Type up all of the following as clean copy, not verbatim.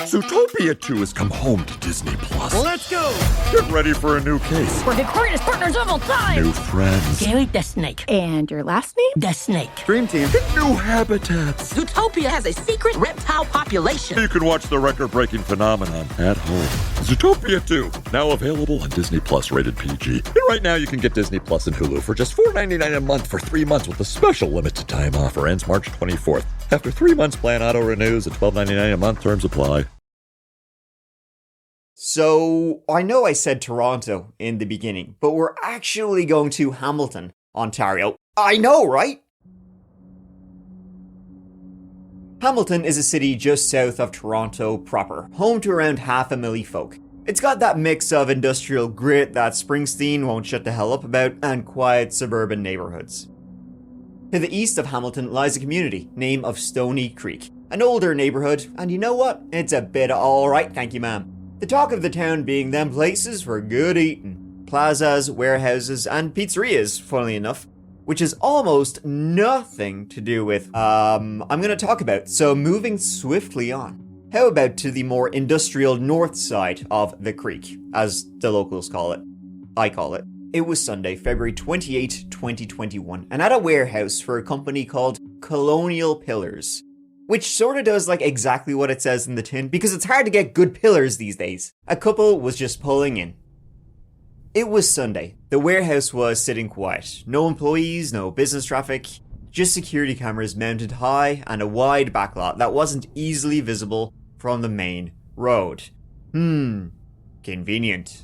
Zootopia 2 has come home to Disney+. Let's go! Get ready for a new case. We're the greatest partners of all time! New friends. Gary the Snake. And your last name? The Snake. Dream Team. New habitats. Zootopia has a secret reptile population. You can watch the record-breaking phenomenon at home. Zootopia 2, now available on Disney+, rated PG. And right now you can get Disney Plus and Hulu for just $4.99 a month for 3 months with a special limited time offer. Ends March 24th. After 3 months, plan auto-renews at $12.99 a month. Terms apply. So, I know I said Toronto in the beginning, but we're actually going to Hamilton, Ontario. I know, right? Hamilton is a city just south of Toronto proper, home to around 500,000 folk. It's got that mix of industrial grit that Springsteen won't shut the hell up about, and quiet suburban neighbourhoods. To the east of Hamilton lies a community named of Stony Creek, an older neighbourhood, and you know what? It's a bit of alright, thank you ma'am. The talk of the town being them places for good eating. Plazas, warehouses, and pizzerias, funnily enough. Which is almost nothing to do with, I'm gonna talk about, so moving swiftly on. How about to the more industrial north side of the creek, as the locals call it. I call it. It was Sunday, February 28, 2021, and at a warehouse for a company called Colonial Pillars. Which sorta does like exactly what it says in the tin, because it's hard to get good pillars these days. A couple was just pulling in. It was Sunday. The warehouse was sitting quiet. No employees, no business traffic, just security cameras mounted high and a wide backlot that wasn't easily visible from the main road. Convenient.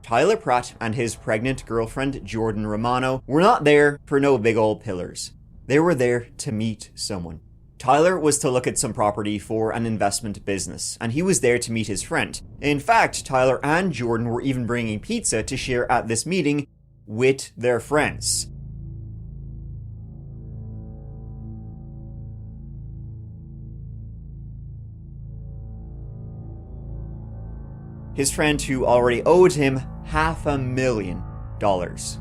Tyler Pratt and his pregnant girlfriend Jordan Romano were not there for no big old pillars. They were there to meet someone. Tyler was to look at some property for an investment business, and he was there to meet his friend. In fact, Tyler and Jordan were even bringing pizza to share at this meeting with their friends. His friend who already owed him $500,000.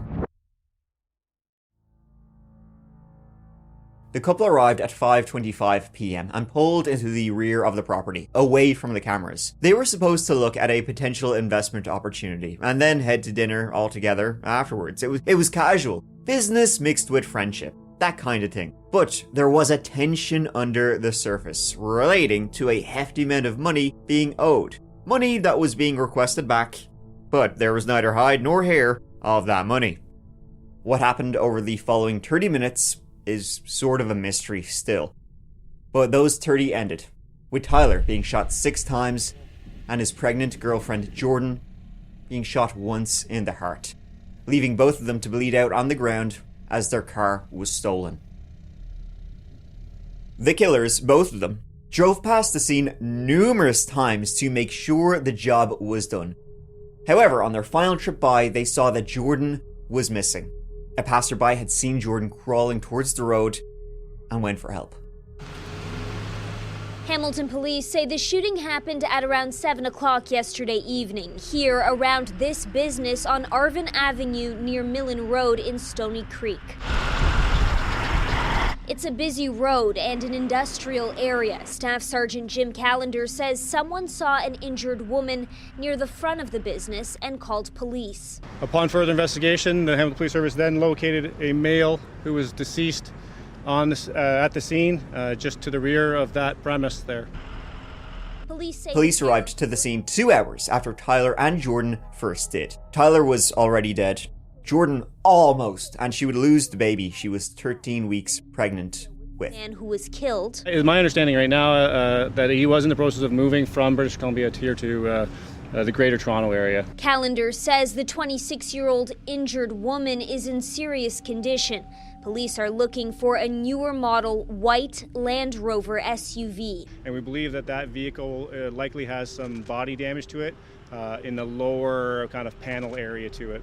The couple arrived at 5:25 p.m. and pulled into the rear of the property, away from the cameras. They were supposed to look at a potential investment opportunity, and then head to dinner all together afterwards. It was casual. Business mixed with friendship. That kind of thing. But there was a tension under the surface, relating to a hefty amount of money being owed. Money that was being requested back, but there was neither hide nor hair of that money. What happened over the following 30 minutes is sort of a mystery still. But those 30 ended, with Tyler being shot 6 times and his pregnant girlfriend Jordan being shot once in the heart, leaving both of them to bleed out on the ground as their car was stolen. The killers, both of them, drove past the scene numerous times to make sure the job was done. However, on their final trip by, they saw that Jordan was missing. A passerby had seen Jordan crawling towards the road and went for help. Hamilton police say the shooting happened at around 7 o'clock yesterday evening, here around this business on Arvin Avenue near Millen Road in Stony Creek. It's a busy road and an industrial area. Staff Sergeant Jim Callender says someone saw an injured woman near the front of the business and called police. Upon further investigation, the Hamilton Police Service then located a male who was deceased at the scene, just to the rear of that premise there. Police arrived to the scene 2 hours after Tyler and Jordan first did. Tyler was already dead. Jordan almost, and she would lose the baby she was 13 weeks pregnant with. Man who was killed. It's my understanding right now that he was in the process of moving from British Columbia here to the Greater Toronto area. Callender says the 26-year-old injured woman is in serious condition. Police are looking for a newer model white Land Rover SUV. And we believe that vehicle likely has some body damage to it. In the lower kind of panel area to it.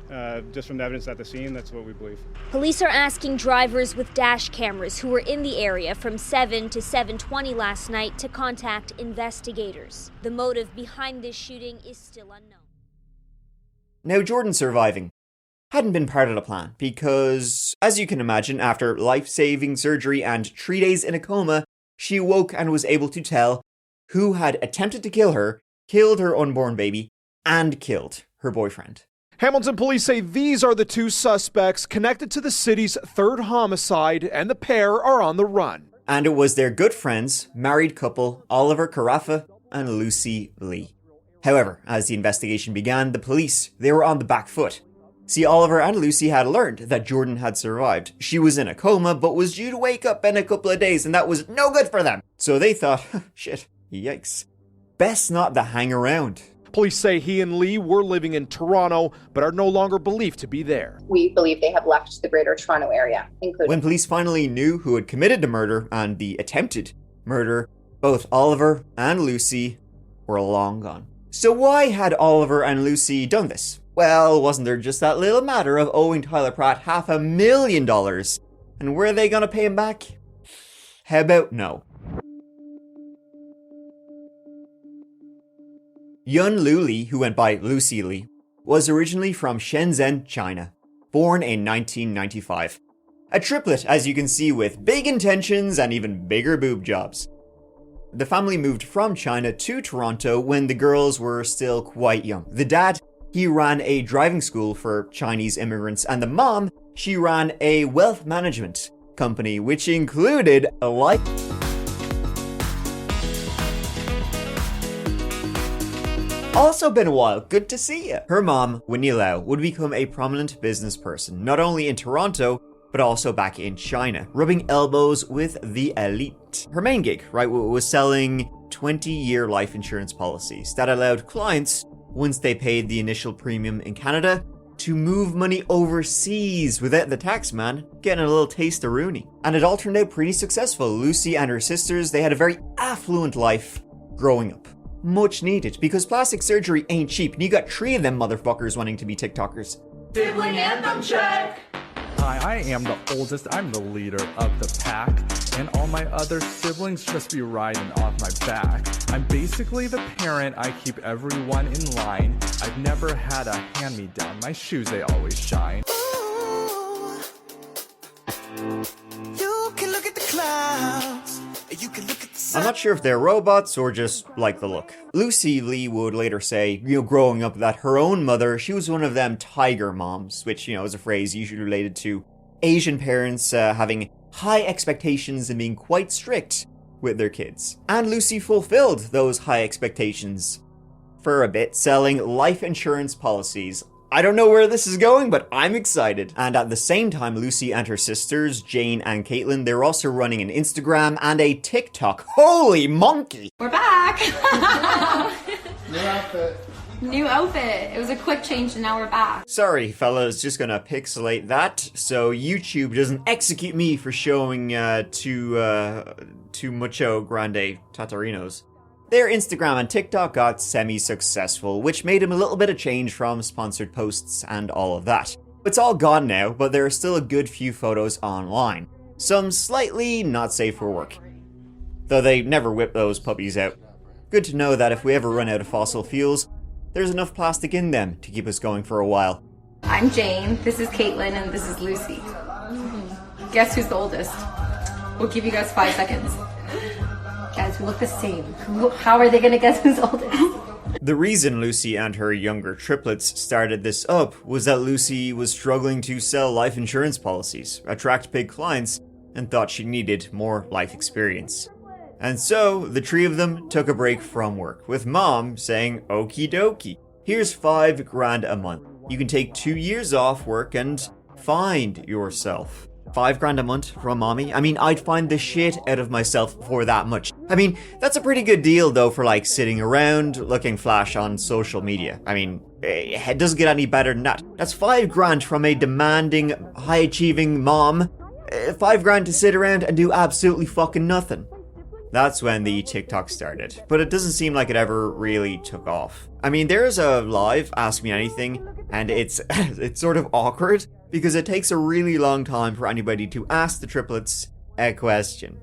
Just from the evidence at the scene, that's what we believe. Police are asking drivers with dash cameras who were in the area from 7 to 7:20 last night to contact investigators. The motive behind this shooting is still unknown. Now, Jordan surviving hadn't been part of the plan because, as you can imagine, after life-saving surgery and 3 days in a coma, she awoke and was able to tell who had attempted to kill her, killed her unborn baby, and killed her boyfriend. Hamilton police say these are the two suspects connected to the city's third homicide, and the pair are on the run. And it was their good friends, married couple, Oliver Karafa and Lucy Lee. However, as the investigation began, the police, they were on the back foot. See, Oliver and Lucy had learned that Jordan had survived. She was in a coma, but was due to wake up in a couple of days, and that was no good for them. So they thought, shit, yikes. Best not to hang around. Police say he and Lee were living in Toronto, but are no longer believed to be there. We believe they have left the greater Toronto area, including... When police finally knew who had committed the murder and the attempted murder, both Oliver and Lucy were long gone. So why had Oliver and Lucy done this? Well, wasn't there just that little matter of owing Tyler Pratt $500,000? And were they gonna pay him back? How about no? Yun Lu Lee, who went by Lucy Lee, was originally from Shenzhen, China, born in 1995. A triplet, as you can see, with big intentions and even bigger boob jobs. The family moved from China to Toronto when the girls were still quite young. The dad, he ran a driving school for Chinese immigrants, and the mom, she ran a wealth management company, which included a life... Also been a while, good to see you. Her mom, Winnie Lau, would become a prominent business person, not only in Toronto, but also back in China, rubbing elbows with the elite. Her main gig, right, was selling 20-year life insurance policies that allowed clients, once they paid the initial premium in Canada, to move money overseas without the tax man getting a little taste of Rooney. And it all turned out pretty successful. Lucy and her sisters, they had a very affluent life growing up. Much needed, because plastic surgery ain't cheap, and you got 3 of them motherfuckers wanting to be TikTokers. Sibling anthem check! Hi, I am the oldest, I'm the leader of the pack, and all my other siblings just be riding off my back. I'm basically the parent, I keep everyone in line. I've never had a hand-me-down, my shoes they always shine. Ooh, you can look at the clouds, you can look at the sun. I'm not sure if they're robots or just like the look. Lucy Lee would later say, growing up, that her own mother, she was one of them tiger moms, which, is a phrase usually related to Asian parents having high expectations and being quite strict with their kids. And Lucy fulfilled those high expectations for a bit, selling life insurance policies. I don't know where this is going, but I'm excited. And at the same time, Lucy and her sisters, Jane and Caitlin, they're also running an Instagram and a TikTok. Holy monkey! We're back! New outfit. New outfit. It was a quick change and now we're back. Sorry, fellas, just gonna pixelate that so YouTube doesn't execute me for showing two mucho grande tatarinos. Their Instagram and TikTok got semi-successful, which made him a little bit of change from sponsored posts and all of that. It's all gone now, but there are still a good few photos online. Some slightly not safe for work. Though they never whip those puppies out. Good to know that if we ever run out of fossil fuels, there's enough plastic in them to keep us going for a while. I'm Jane, this is Caitlin, and this is Lucy. Guess who's the oldest? We'll give you guys 5 seconds. Guys, we look the same. How are they gonna guess who's oldest? The reason Lucy and her younger triplets started this up was that Lucy was struggling to sell life insurance policies, attract big clients, and thought she needed more life experience. And so, the 3 of them took a break from work, with Mom saying, okie dokie, here's $5,000 a month. You can take 2 years off work and find yourself. $5,000 a month from Mommy? I mean, I'd find the shit out of myself for that much. I mean, that's a pretty good deal though for like sitting around, looking flash on social media. I mean, it doesn't get any better than that. That's $5,000 from a demanding, high-achieving mom. $5,000 to sit around and do absolutely fucking nothing. That's when the TikTok started, but it doesn't seem like it ever really took off. I mean, there's a live Ask Me Anything, and it's sort of awkward because it takes a really long time for anybody to ask the triplets a question.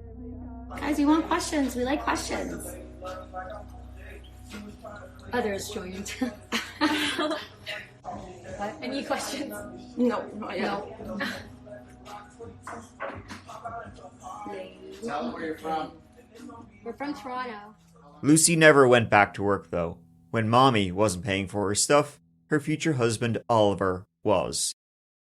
Guys, we want questions. We like questions. Others joined. What? Any questions? No, not yet. No. Tell them where you're from. We're from Toronto. Lucy never went back to work though. When Mommy wasn't paying for her stuff, her future husband Oliver was.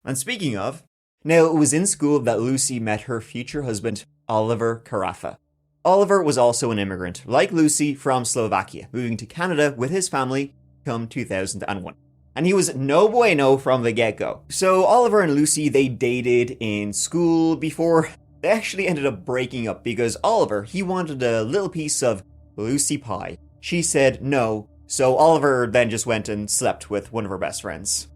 And speaking of, now it was in school that Lucy met her future husband Oliver Karafa. Oliver was also an immigrant, like Lucy, from Slovakia, moving to Canada with his family come 2001. And he was no bueno from the get-go. So Oliver and Lucy, they dated in school before they actually ended up breaking up because Oliver, he wanted a little piece of Lucy pie. She said no, so Oliver then just went and slept with one of her best friends.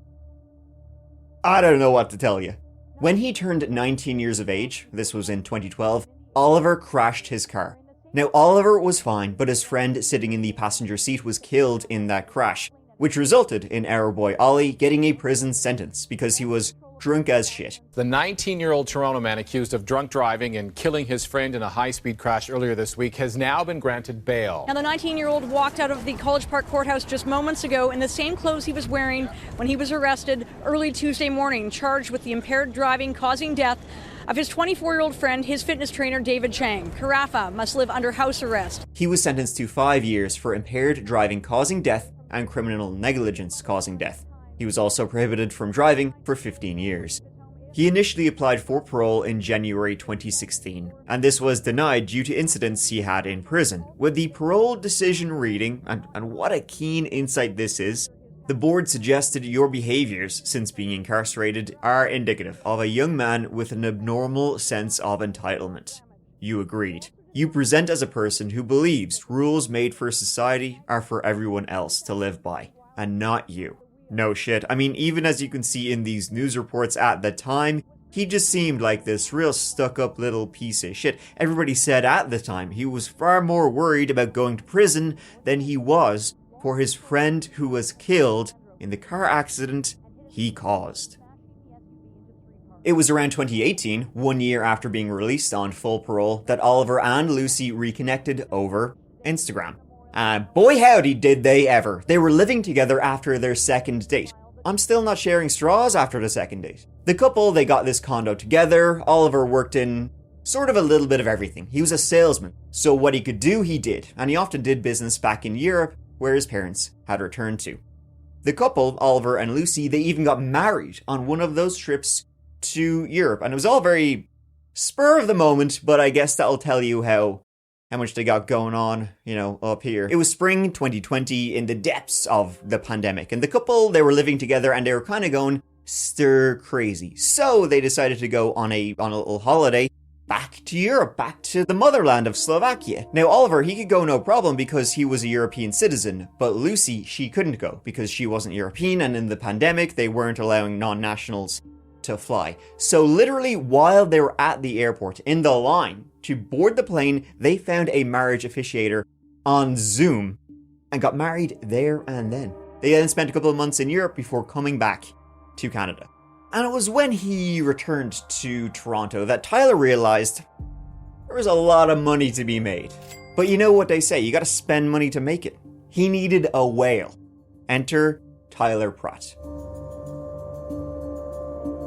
I don't know what to tell you. When he turned 19 years of age, this was in 2012, Oliver crashed his car. Now Oliver was fine, but his friend sitting in the passenger seat was killed in that crash, which resulted in our boy Ollie getting a prison sentence because he was drunk as shit. The 19-year-old Toronto man accused of drunk driving and killing his friend in a high-speed crash earlier this week has now been granted bail. Now, the 19-year-old walked out of the College Park courthouse just moments ago in the same clothes he was wearing when he was arrested early Tuesday morning, charged with the impaired driving causing death of his 24-year-old friend, his fitness trainer, David Chang. Karafa must live under house arrest. He was sentenced to 5 years for impaired driving causing death and criminal negligence causing death. He was also prohibited from driving for 15 years. He initially applied for parole in January 2016, and this was denied due to incidents he had in prison. With the parole decision reading, and what a keen insight this is, the board suggested your behaviors since being incarcerated are indicative of a young man with an abnormal sense of entitlement. You agreed. You present as a person who believes rules made for society are for everyone else to live by, and not you. No shit. I mean, even as you can see in these news reports at the time, he just seemed like this real stuck-up little piece of shit. Everybody said at the time he was far more worried about going to prison than he was for his friend who was killed in the car accident he caused. It was around 2018, 1 year after being released on full parole, that Oliver and Lucy reconnected over Instagram. And boy howdy did they ever. They were living together after their second date. I'm still not sharing straws after the second date. The couple, they got this condo together. Oliver worked in sort of a little bit of everything. He was a salesman, so what he could do, he did. And he often did business back in Europe, where his parents had returned to. The couple, Oliver and Lucy, they even got married on one of those trips to Europe. And it was all very spur of the moment, but I guess that'll tell you how much they got going on, up here. It was spring 2020 in the depths of the pandemic, and the couple, they were living together and they were kind of going stir crazy. So they decided to go on a little holiday back to Europe, back to the motherland of Slovakia. Now Oliver, he could go no problem because he was a European citizen, but Lucy, she couldn't go because she wasn't European, and in the pandemic, they weren't allowing non-nationals to fly. So literally while they were at the airport in the line to board the plane, they found a marriage officiator on Zoom and got married there and then. They then spent a couple of months in Europe before coming back to Canada. And it was when he returned to Toronto that Tyler realized there was a lot of money to be made. But you know what they say, you gotta spend money to make it. He needed a whale. Enter Tyler Pratt.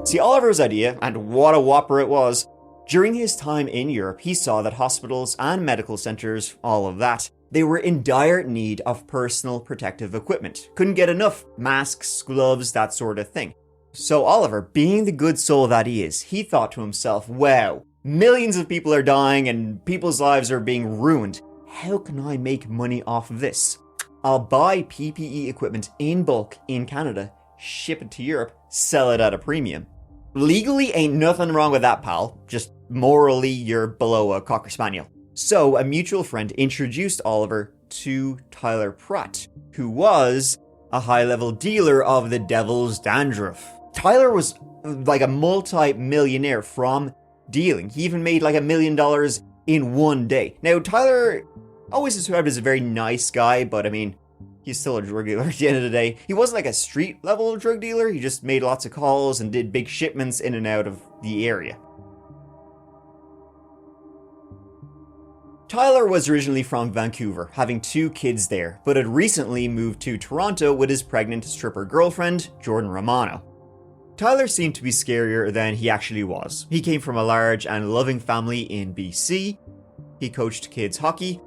See, Oliver's idea, and what a whopper it was, during his time in Europe, he saw that hospitals and medical centers, all of that, they were in dire need of personal protective equipment. Couldn't get enough masks, gloves, that sort of thing. So Oliver, being the good soul that he is, he thought to himself, wow, millions of people are dying and people's lives are being ruined. How can I make money off of this? I'll buy PPE equipment in bulk in Canada, ship it to Europe, sell it at a premium. Legally ain't nothing wrong with that, pal. Just morally, you're below a Cocker Spaniel. So a mutual friend introduced Oliver to Tyler Pratt, who was a high-level dealer of the devil's dandruff. Tyler was like a multi-millionaire from dealing. He even made like $1 million in one day. Now, Tyler always described as a very nice guy, but I mean, he's still a drug dealer at the end of the day. He wasn't like a street-level drug dealer. He just made lots of calls and did big shipments in and out of the area. Tyler was originally from Vancouver, having 2 kids there, but had recently moved to Toronto with his pregnant stripper girlfriend, Jordan Romano. Tyler seemed to be scarier than he actually was. He came from a large and loving family in BC. He coached kids hockey.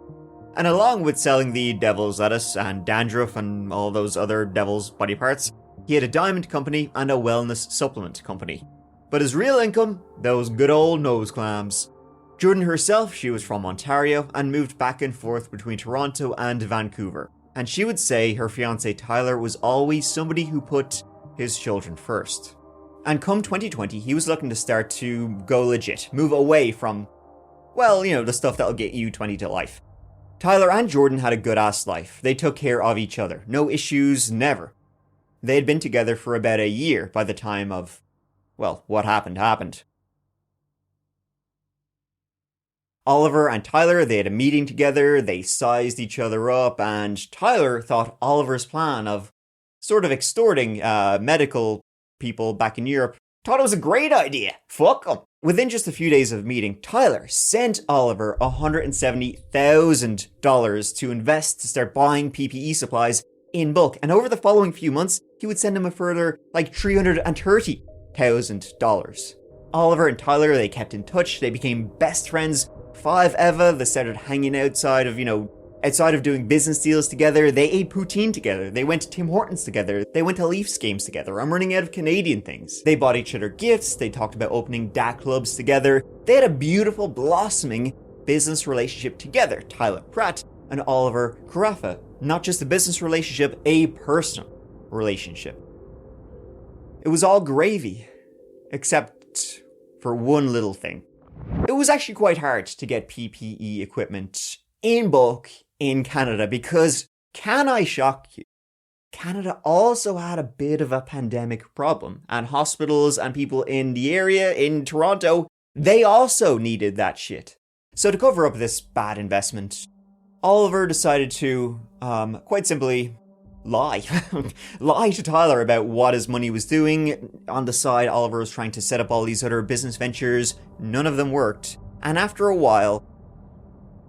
And along with selling the devil's lettuce and dandruff and all those other devil's body parts, he had a diamond company and a wellness supplement company. But his real income, those good old nose clams. Jordan herself, she was from Ontario and moved back and forth between Toronto and Vancouver. And she would say her fiancé Tyler was always somebody who put his children first. And come 2020, he was looking to start to go legit, move away from, well, the stuff that'll get you 20 to life. Tyler and Jordan had a good-ass life. They took care of each other. No issues, never. They had been together for about a year by the time of, well, what happened. Oliver and Tyler, they had a meeting together, they sized each other up, and Tyler thought Oliver's plan of sort of extorting medical people back in Europe, thought it was a great idea. Fuck 'em. Within just a few days of meeting, Tyler sent Oliver $170,000 to invest to start buying PPE supplies in bulk. And over the following few months, he would send him a further $330,000. Oliver and Tyler, they kept in touch. They became best friends forever. They started hanging outside of doing business deals together. They ate poutine together. They went to Tim Hortons together. They went to Leafs games together. I'm running out of Canadian things. They bought each other gifts. They talked about opening DAC clubs together. They had a beautiful, blossoming business relationship together. Tyler Pratt and Oliver Karafa. Not just a business relationship, a personal relationship. It was all gravy. Except for one little thing. It was actually quite hard to get PPE equipment in bulk in Canada because, can I shock you, Canada also had a bit of a pandemic problem, and hospitals and people in the area, in Toronto, they also needed that shit. So to cover up this bad investment, Oliver decided to, quite simply, lie. Lie to Tyler about what his money was doing. On the side, Oliver was trying to set up all these other business ventures. None of them worked. And after a while,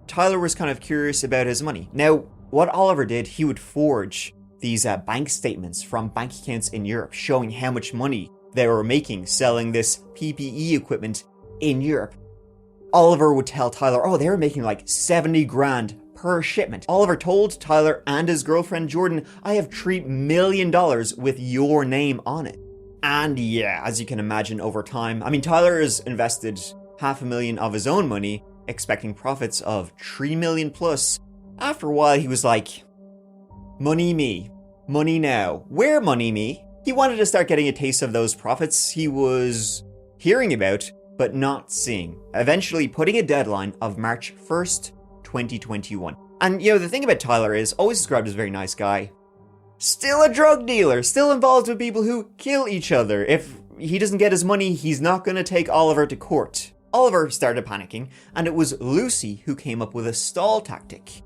Tyler was kind of curious about his money. Now, what Oliver did, he would forge these bank statements from bank accounts in Europe showing how much money they were making selling this PPE equipment in Europe. Oliver would tell Tyler, they were making like 70 grand per shipment. Oliver told Tyler and his girlfriend Jordan, I have $3 million with your name on it. And yeah, as you can imagine over time, Tyler has invested $500,000 of his own money, expecting profits of $3 million plus. After a while, he was like, money me, money now. Where money me? He wanted to start getting a taste of those profits he was hearing about, but not seeing. Eventually putting a deadline of March 1st, 2021. And the thing about Tyler is, always described as a very nice guy. Still a drug dealer, still involved with people who kill each other. If he doesn't get his money, he's not going to take Oliver to court. Oliver started panicking, and it was Lucy who came up with a stall tactic.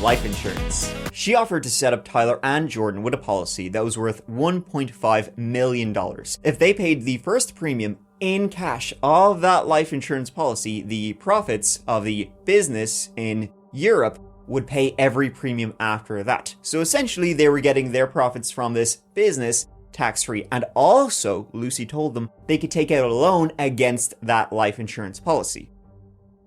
Life insurance. She offered to set up Tyler and Jordan with a policy that was worth $1.5 million. If they paid the first premium in cash of that life insurance policy, the profits of the business in Europe would pay every premium after that. So essentially, they were getting their profits from this business tax-free. And also, Lucy told them they could take out a loan against that life insurance policy.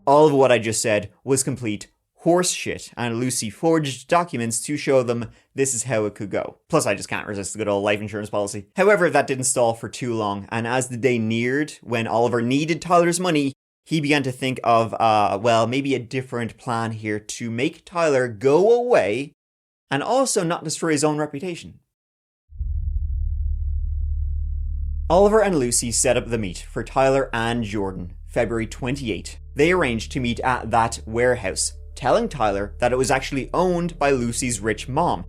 All of what I just said was complete horse shit, and Lucy forged documents to show them this is how it could go. Plus, I just can't resist the good old life insurance policy. However, that didn't stall for too long, and as the day neared, when Oliver needed Tyler's money, he began to think of, maybe a different plan here to make Tyler go away and also not destroy his own reputation. Oliver and Lucy set up the meet for Tyler and Jordan, February 28. They arranged to meet at that warehouse, telling Tyler that it was actually owned by Lucy's rich mom.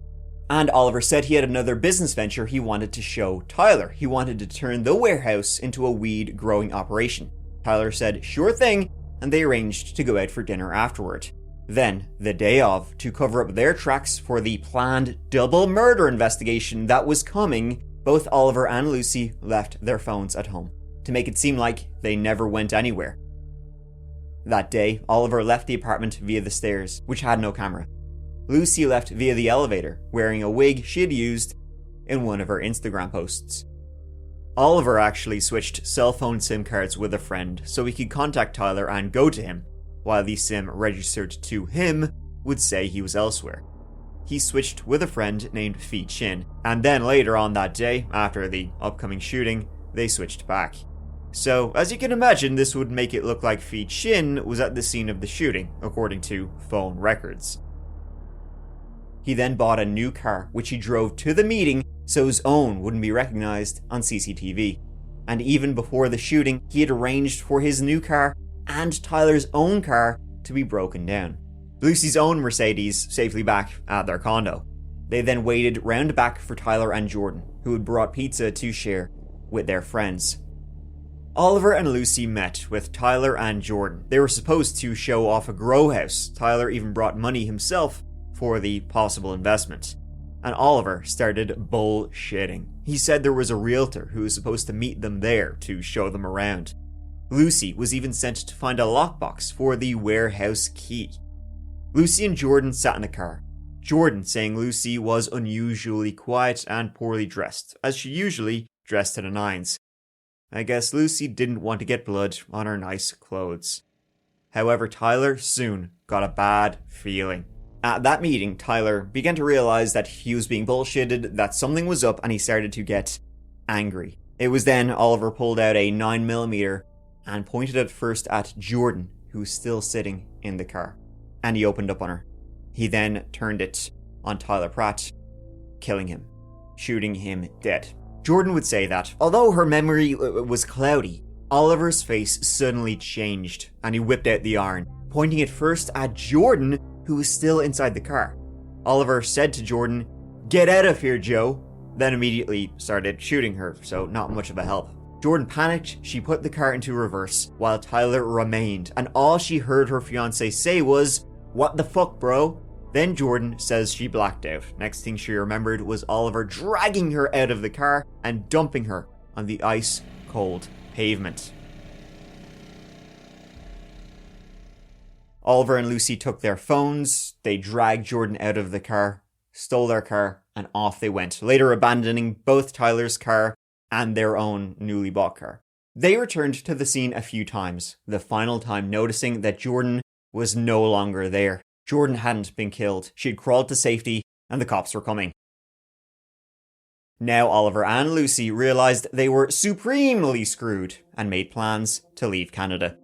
And Oliver said he had another business venture he wanted to show Tyler. He wanted to turn the warehouse into a weed growing operation. Tyler said, sure thing, and they arranged to go out for dinner afterward. Then, the day of, to cover up their tracks for the planned double murder investigation that was coming, both Oliver and Lucy left their phones at home, to make it seem like they never went anywhere. That day, Oliver left the apartment via the stairs, which had no camera. Lucy left via the elevator, wearing a wig she had used in one of her Instagram posts. Oliver actually switched cell phone SIM cards with a friend so he could contact Tyler and go to him, while the SIM registered to him would say he was elsewhere. He switched with a friend named Fei Chin, and then later on that day, after the upcoming shooting, they switched back. So, as you can imagine, this would make it look like Fei Chin was at the scene of the shooting, according to phone records. He then bought a new car, which he drove to the meeting so his own wouldn't be recognized on CCTV. And even before the shooting, he had arranged for his new car and Tyler's own car to be broken down. Lucy's own Mercedes safely back at their condo. They then waited round back for Tyler and Jordan, who had brought pizza to share with their friends. Oliver and Lucy met with Tyler and Jordan. They were supposed to show off a grow house. Tyler even brought money himself for the possible investment. And Oliver started bullshitting. He said there was a realtor who was supposed to meet them there to show them around. Lucy was even sent to find a lockbox for the warehouse key. Lucy and Jordan sat in the car. Jordan saying Lucy was unusually quiet and poorly dressed, as she usually dressed to the nines. I guess Lucy didn't want to get blood on her nice clothes. However, Tyler soon got a bad feeling. At that meeting, Tyler began to realize that he was being bullshitted, that something was up, and he started to get angry. It was then Oliver pulled out a 9mm and pointed it first at Jordan, who was still sitting in the car. And he opened up on her. He then turned it on Tyler Pratt, killing him, shooting him dead. Jordan would say that, although her memory was cloudy, Oliver's face suddenly changed, and he whipped out the iron, pointing it first at Jordan, who was still inside the car. Oliver said to Jordan, "Get out of here, Joe," then immediately started shooting her, so not much of a help. Jordan panicked, she put the car into reverse, while Tyler remained, and all she heard her fiancé say was, "What the fuck, bro?" Then Jordan says she blacked out. Next thing she remembered was Oliver dragging her out of the car and dumping her on the ice-cold pavement. Oliver and Lucy took their phones, they dragged Jordan out of the car, stole their car, and off they went, later abandoning both Tyler's car and their own newly bought car. They returned to the scene a few times, the final time noticing that Jordan was no longer there. Jordan hadn't been killed, she'd crawled to safety, and the cops were coming. Now Oliver and Lucy realised they were supremely screwed and made plans to leave Canada.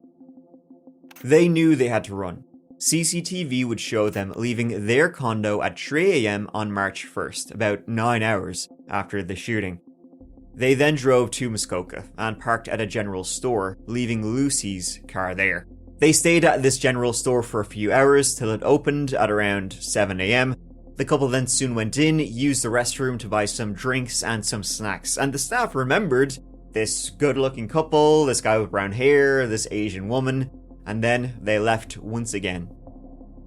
They knew they had to run. CCTV would show them leaving their condo at 3 AM on March 1st, about 9 hours after the shooting. They then drove to Muskoka and parked at a general store, leaving Lucy's car there. They stayed at this general store for a few hours till it opened at around 7 AM. The couple then soon went in, used the restroom to buy some drinks and some snacks, and the staff remembered this good-looking couple, this guy with brown hair, this Asian woman, and then they left once again.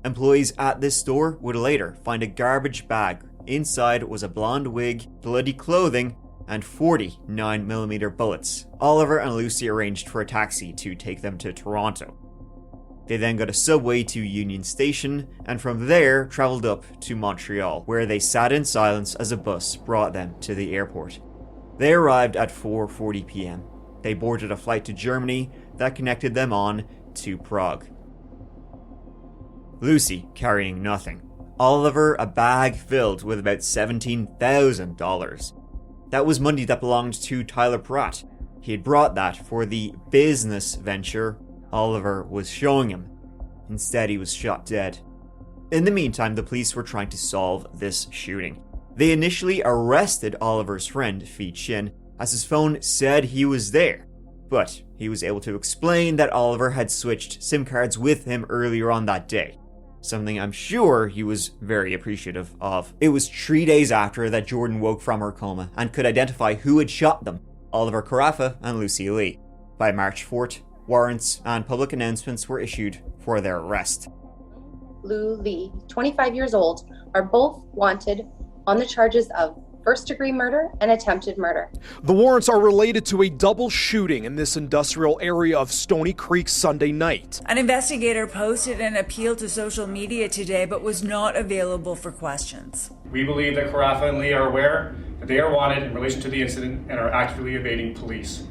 Employees at this store would later find a garbage bag. Inside was a blonde wig, bloody clothing, and 49mm bullets. Oliver and Lucy arranged for a taxi to take them to Toronto. They then got a subway to Union Station, and from there travelled up to Montreal, where they sat in silence as a bus brought them to the airport. They arrived at 4:40 PM. They boarded a flight to Germany that connected them on to Prague. Lucy carrying nothing. Oliver a bag filled with about $17,000. That was money that belonged to Tyler Pratt. He had brought that for the business venture Oliver was showing him. Instead, he was shot dead. In the meantime, the police were trying to solve this shooting. They initially arrested Oliver's friend, Fei Chin, as his phone said he was there. But he was able to explain that Oliver had switched SIM cards with him earlier on that day. Something I'm sure he was very appreciative of. It was 3 days after that Jordan woke from her coma and could identify who had shot them, Oliver Karafa and Lucy Lee. By March 4th, warrants and public announcements were issued for their arrest. Lou Lee, 25 years old, are both wanted on the charges of first-degree murder and attempted murder. The warrants are related to a double shooting in this industrial area of Stony Creek Sunday night. An investigator posted an appeal to social media today but was not available for questions. We believe that Karafa and Lee are aware that they are wanted in relation to the incident and are actively evading police.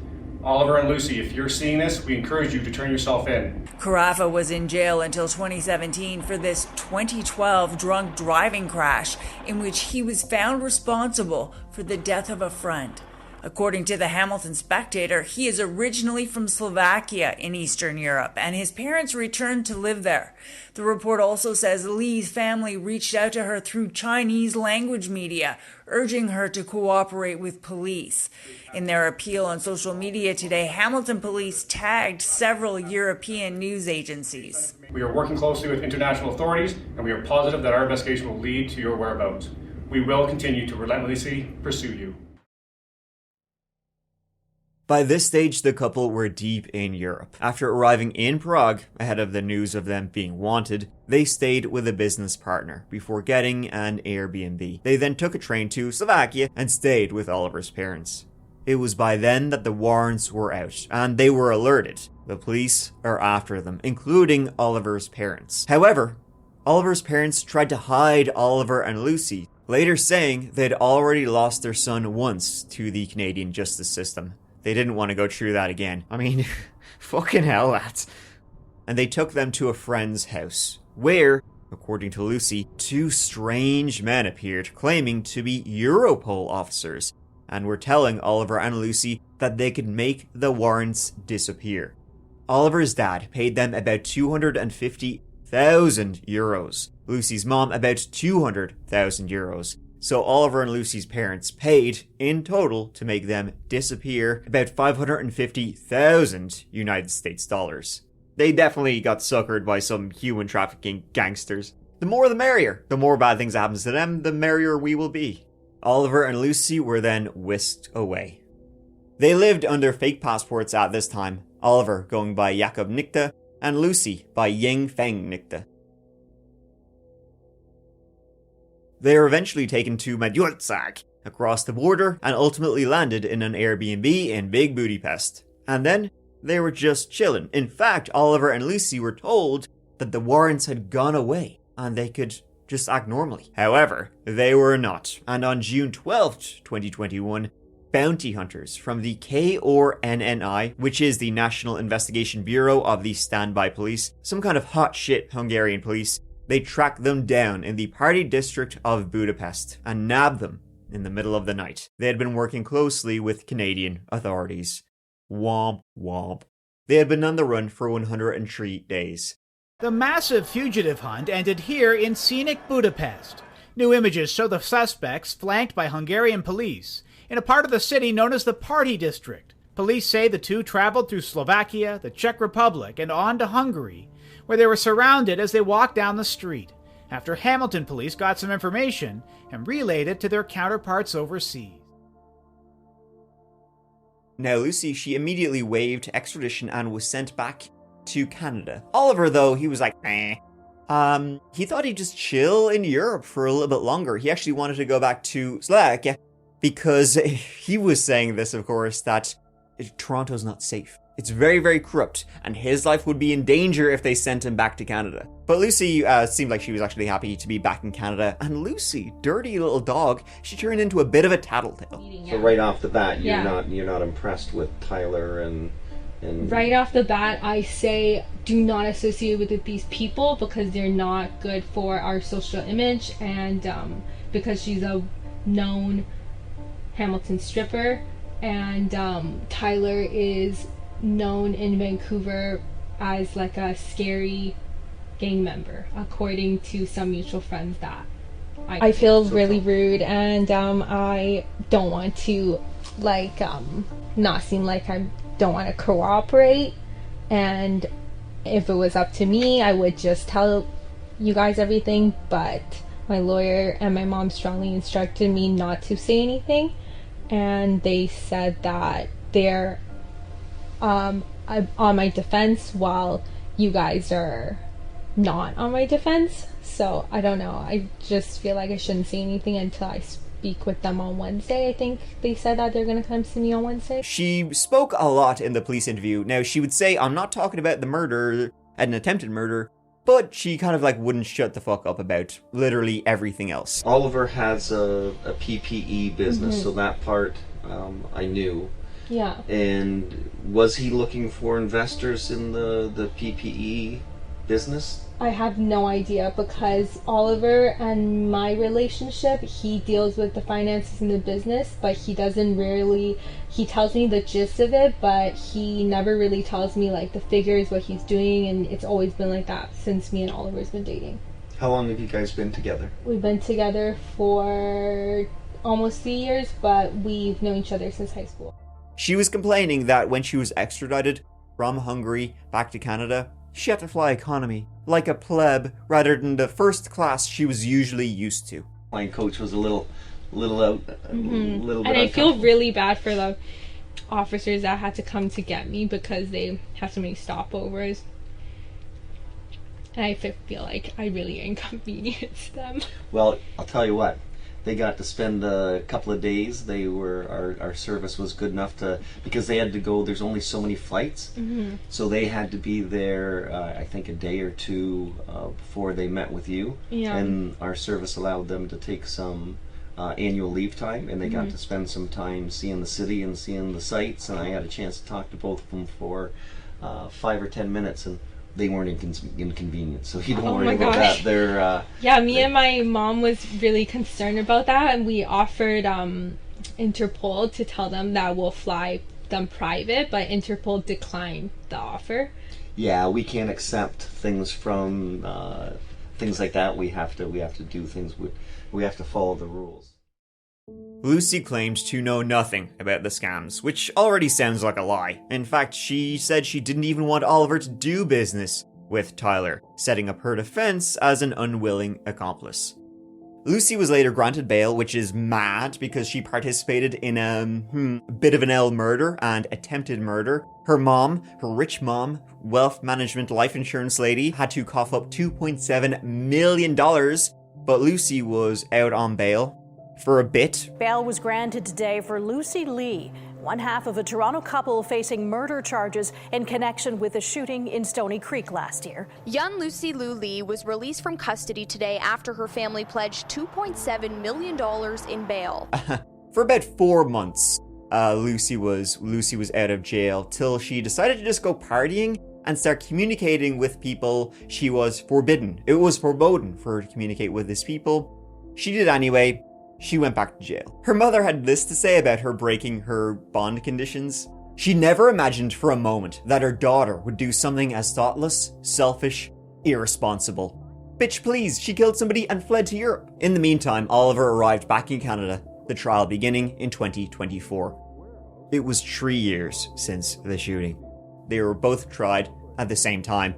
Oliver and Lucy, if you're seeing this, we encourage you to turn yourself in. Karafa was in jail until 2017 for this 2012 drunk driving crash in which he was found responsible for the death of a friend. According to the Hamilton Spectator, he is originally from Slovakia in Eastern Europe, and his parents returned to live there. The report also says Lee's family reached out to her through Chinese language media, urging her to cooperate with police. In their appeal on social media today, Hamilton police tagged several European news agencies. We are working closely with international authorities, and we are positive that our investigation will lead to your whereabouts. We will continue to relentlessly pursue you. By this stage, the couple were deep in Europe. After arriving in Prague, ahead of the news of them being wanted, they stayed with a business partner before getting an Airbnb. They then took a train to Slovakia and stayed with Oliver's parents. It was by then that the warrants were out, and they were alerted. The police are after them, including Oliver's parents. However, Oliver's parents tried to hide Oliver and Lucy, later saying they'd already lost their son once to the Canadian justice system. They didn't want to go through that again. I mean, fucking hell, that. And they took them to a friend's house, where, according to Lucy, two strange men appeared, claiming to be Europol officers, and were telling Oliver and Lucy that they could make the warrants disappear. Oliver's dad paid them about 250,000 euros. Lucy's mom about 200,000 euros. So Oliver and Lucy's parents paid, in total, to make them disappear about 550,000 United States dollars. They definitely got suckered by some human trafficking gangsters. The more the merrier. The more bad things happens to them, the merrier we will be. Oliver and Lucy were then whisked away. They lived under fake passports at this time, Oliver going by Jakob Nichte and Lucy by Ying Feng Nichte. They were eventually taken to Magyarország, across the border, and ultimately landed in an Airbnb in Big Budapest. And then, they were just chilling. In fact, Oliver and Lucy were told that the warrants had gone away, and they could just act normally. However, they were not. And on June 12th, 2021, bounty hunters from the KORNNI, which is the National Investigation Bureau of the Standby Police, some kind of hot shit Hungarian police, they tracked them down in the party district of Budapest and nabbed them in the middle of the night. They had been working closely with Canadian authorities. Womp womp. They had been on the run for 103 days. The massive fugitive hunt ended here in scenic Budapest. New images show the suspects flanked by Hungarian police in a part of the city known as the Party District. Police say the two traveled through Slovakia, the Czech Republic, and on to Hungary, where they were surrounded as they walked down the street, after Hamilton police got some information and relayed it to their counterparts overseas. Now Lucy, she immediately waived extradition and was sent back to Canada. Oliver, though, he was like, he thought he'd just chill in Europe for a little bit longer. He actually wanted to go back to Slovakia because he was saying this, of course, that Toronto's not safe. It's very, very corrupt, and his life would be in danger if they sent him back to Canada. But Lucy seemed like she was actually happy to be back in Canada, and Lucy, dirty little dog, she turned into a bit of a tattletale. So right off the bat, you're not impressed with Tyler and Right off the bat, I say do not associate with these people because they're not good for our social image, and because she's a known Hamilton stripper, and Tyler is known in Vancouver as like a scary gang member, according to some mutual friends that I feel really rude, and I don't want to not seem like I don't want to cooperate, and if it was up to me I would just tell you guys everything, but my lawyer and my mom strongly instructed me not to say anything, and they said that they're on my defense while you guys are not on my defense. So I don't know, I just feel like I shouldn't say anything until I speak with them on Wednesday. I think they said that they're gonna come see me on Wednesday. She spoke a lot in the police interview. Now she would say, I'm not talking about the murder, an attempted murder, but she kind of wouldn't shut the fuck up about literally everything else. Oliver has a PPE business, so that part I knew. Yeah. And was he looking for investors in the PPE business? I have no idea, because Oliver and my relationship, he deals with the finances in the business, but he doesn't really, he tells me the gist of it, but he never really tells me like the figures, what he's doing, and it's always been like that since me and Oliver's been dating. How long have you guys been together? We've been together for almost 3 years, but we've known each other since high school. She was complaining that when she was extradited from Hungary back to Canada, she had to fly economy, like a pleb, rather than the first class she was usually used to. Flying coach was a little out, a little bit. And I feel really bad for the officers that had to come to get me because they have so many stopovers. And I feel like I really inconvenienced them. Well, I'll tell you what. They got to spend a couple of days. They were our service was good enough to, because they had to go. There's only so many flights, so they had to be there. I think a day or two before they met with you. Yeah. And our service allowed them to take some annual leave time, and they got to spend some time seeing the city and seeing the sights. And I had a chance to talk to both of them for 5 or 10 minutes, and they weren't inconvenient, so you don't worry about that. They're me and my mom was really concerned about that, and we offered Interpol to tell them that we'll fly them private, but Interpol declined the offer. Yeah, we can't accept things from things like that. We have to do things. We have to follow the rules. Lucy claimed to know nothing about the scams, which already sounds like a lie. In fact, she said she didn't even want Oliver to do business with Tyler, setting up her defense as an unwilling accomplice. Lucy was later granted bail, which is mad because she participated in a bit of an L murder and attempted murder. Her mom, her rich mom, wealth management life insurance lady, had to cough up $2.7 million, but Lucy was out on bail for a bit. Bail was granted today for Lucy Lee, one half of a Toronto couple facing murder charges in connection with a shooting in Stoney Creek last year. Young Lucy Lou Lee was released from custody today after her family pledged $2.7 million in bail. For about 4 months, Lucy was out of jail till she decided to just go partying and start communicating with people she was forbidden. It was forbidden for her to communicate with these people. She did anyway. She went back to jail. Her mother had this to say about her breaking her bond conditions. She never imagined for a moment that her daughter would do something as thoughtless, selfish, irresponsible. Bitch please, she killed somebody and fled to Europe. In the meantime, Oliver arrived back in Canada, the trial beginning in 2024. It was 3 years since the shooting. They were both tried at the same time.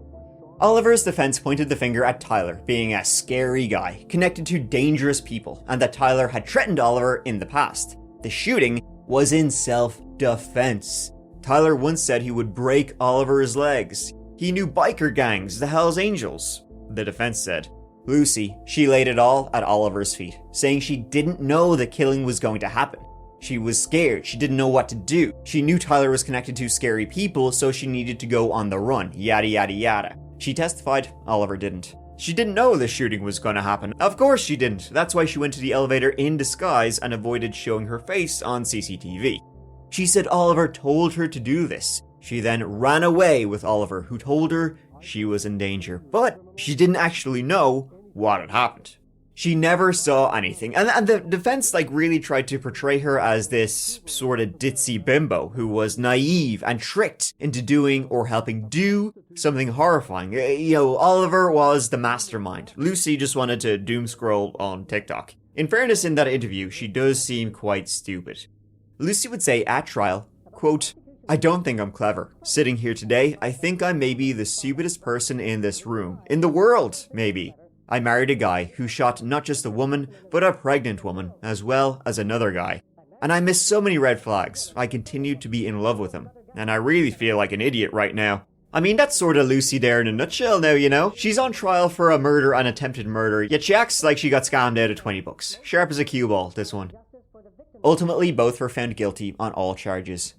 Oliver's defense pointed the finger at Tyler being a scary guy, connected to dangerous people, and that Tyler had threatened Oliver in the past. The shooting was in self-defense. Tyler once said he would break Oliver's legs. He knew biker gangs, the Hells Angels, the defense said. Lucy, she laid it all at Oliver's feet, saying she didn't know the killing was going to happen. She was scared, she didn't know what to do. She knew Tyler was connected to scary people, so she needed to go on the run, yada yada yada. She testified, Oliver didn't. She didn't know the shooting was going to happen. Of course she didn't. That's why she went to the elevator in disguise and avoided showing her face on CCTV. She said Oliver told her to do this. She then ran away with Oliver, who told her she was in danger. But she didn't actually know what had happened. She never saw anything. And the defense really tried to portray her as this sort of ditzy bimbo who was naive and tricked into doing or helping do something horrifying. Oliver was the mastermind. Lucy just wanted to doom scroll on TikTok. In fairness, in that interview, she does seem quite stupid. Lucy would say at trial, quote, "I don't think I'm clever. Sitting here today, I think I'm maybe the stupidest person in this room. In the world, maybe. I married a guy who shot not just a woman, but a pregnant woman, as well as another guy. And I missed so many red flags. I continued to be in love with him. And I really feel like an idiot right now." I mean, that's sort of Lucy there in a nutshell now, She's on trial for a murder and attempted murder, yet she acts like she got scammed out of 20 bucks. Sharp as a cue ball, this one. Ultimately, both were found guilty on all charges.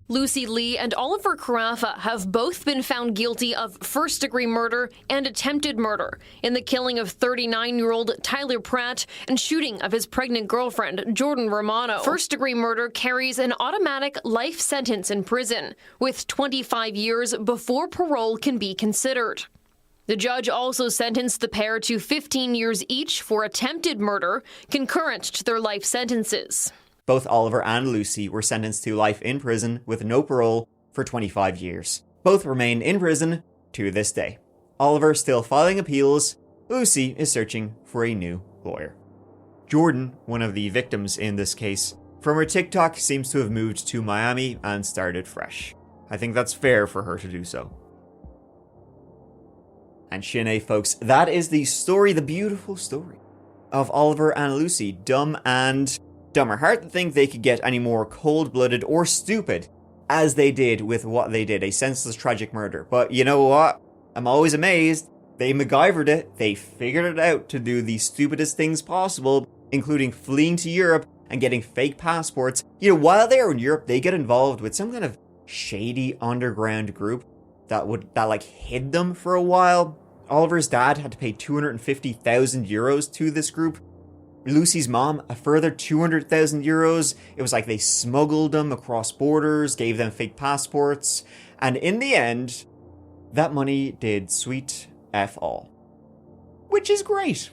Lucy Lee and Oliver Karafa have both been found guilty of first-degree murder and attempted murder in the killing of 39-year-old Tyler Pratt and shooting of his pregnant girlfriend, Jordan Romano. First-degree murder carries an automatic life sentence in prison, with 25 years before parole can be considered. The judge also sentenced the pair to 15 years each for attempted murder, concurrent to their life sentences. Both Oliver and Lucy were sentenced to life in prison with no parole for 25 years. Both remain in prison to this day. Oliver still filing appeals. Lucy is searching for a new lawyer. Jordan, one of the victims in this case, from her TikTok seems to have moved to Miami and started fresh. I think that's fair for her to do so. And Sinead, folks, that is the story, the beautiful story of Oliver and Lucy, dumb and dumber. Hard to think they could get any more cold-blooded or stupid as they did with what they did, a senseless, tragic murder. But you know what? I'm always amazed. They MacGyvered it. They figured it out to do the stupidest things possible, including fleeing to Europe and getting fake passports. You know, while they were in Europe, they get involved with some kind of shady underground group that hid them for a while. Oliver's dad had to pay 250,000 euros to this group. Lucy's mom, a further 200,000 euros. It was like they smuggled them across borders, gave them fake passports, and in the end, that money did sweet F all. Which is great.